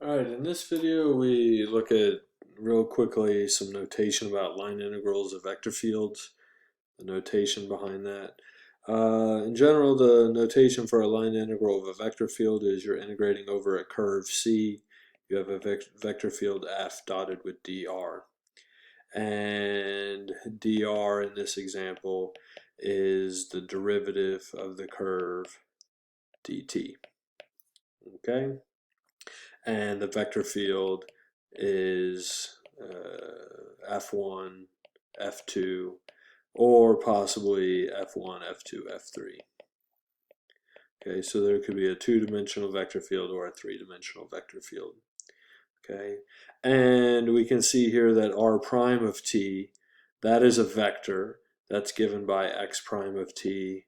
Alright, in this video we look at real quickly some notation about line integrals of vector fields, the notation behind that. In general, the notation for a line integral of a vector field is you're integrating over a curve C. You have a vector field F dotted with dr. And dr in this example is the derivative of the curve dt. Okay? And the vector field is F1, F2, or possibly F1, F2, F3. Okay, so there could be a two-dimensional vector field or a three-dimensional vector field. Okay, and we can see here that r prime of t, that is a vector that's given by x prime of t,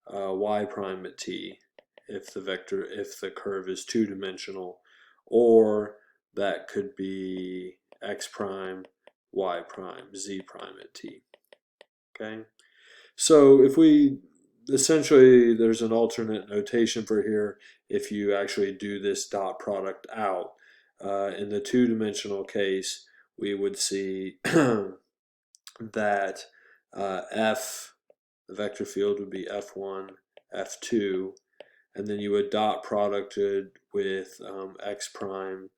y prime at t, if the curve is two-dimensional, or that could be x prime, y prime, z prime at t. Okay, so if we essentially, there's an alternate notation for here if you actually do this dot product out. In the two-dimensional case, we would see that f, the vector field would be f1, f2, and then you would dot product it with x prime,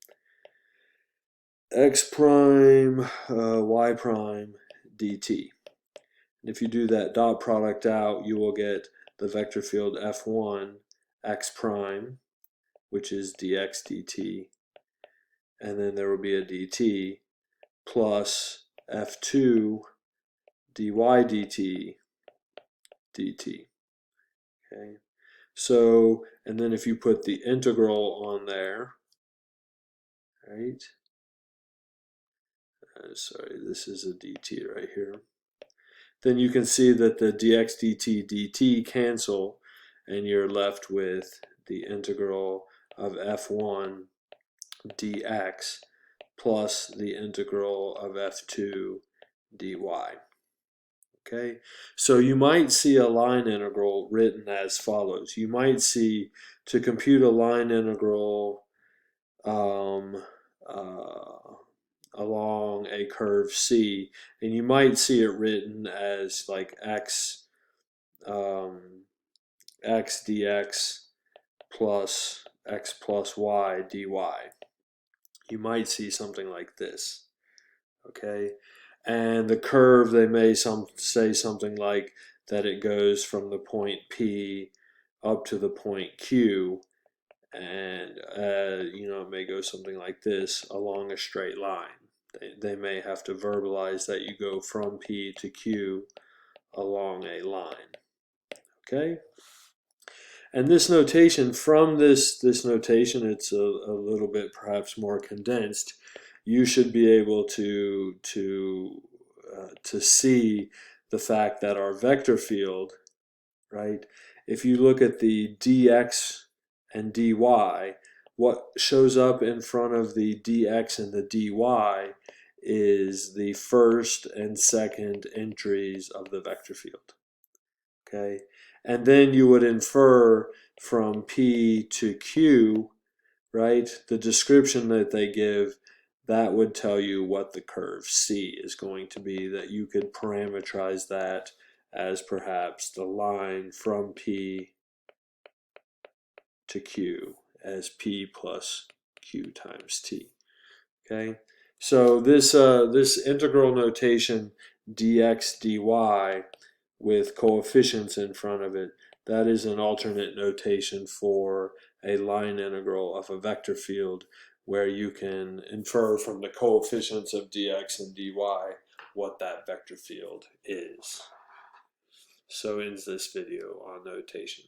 y prime, dt. And if you do that dot product out, you will get the vector field f1 x prime, which is dx dt, and then there will be a dt, plus f2 dy dt, dt. Okay. So, and then if you put the integral on there, right? Sorry, this is a dt right here. Then you can see that the dx dt dt cancel, and you're left with the integral of f1 dx plus the integral of f2 dy. Okay, so you might see a line integral written as follows. You might see, to compute a line integral along a curve C, and you might see it written as like x dx plus x plus y dy. You might see something like this. Okay, and the curve, they may say something like that it goes from the point P up to the point Q, and it may go something like this along a straight line. They may have to verbalize that you go from P to Q along a line. Okay, and this notation, from this notation, it's a little bit perhaps more condensed. You should be able to see the fact that our vector field, right? If you look at the dx and dy, what shows up in front of the dx and the dy is the first and second entries of the vector field. Okay, and then you would infer from P to Q, right, the description that they give, that would tell you what the curve C is going to be, that you could parameterize that as perhaps the line from P to Q as P plus Q times T. Okay, so this integral notation dx dy with coefficients in front of it, that is an alternate notation for a line integral of a vector field, where you can infer from the coefficients of dx and dy what that vector field is. So ends this video on notation.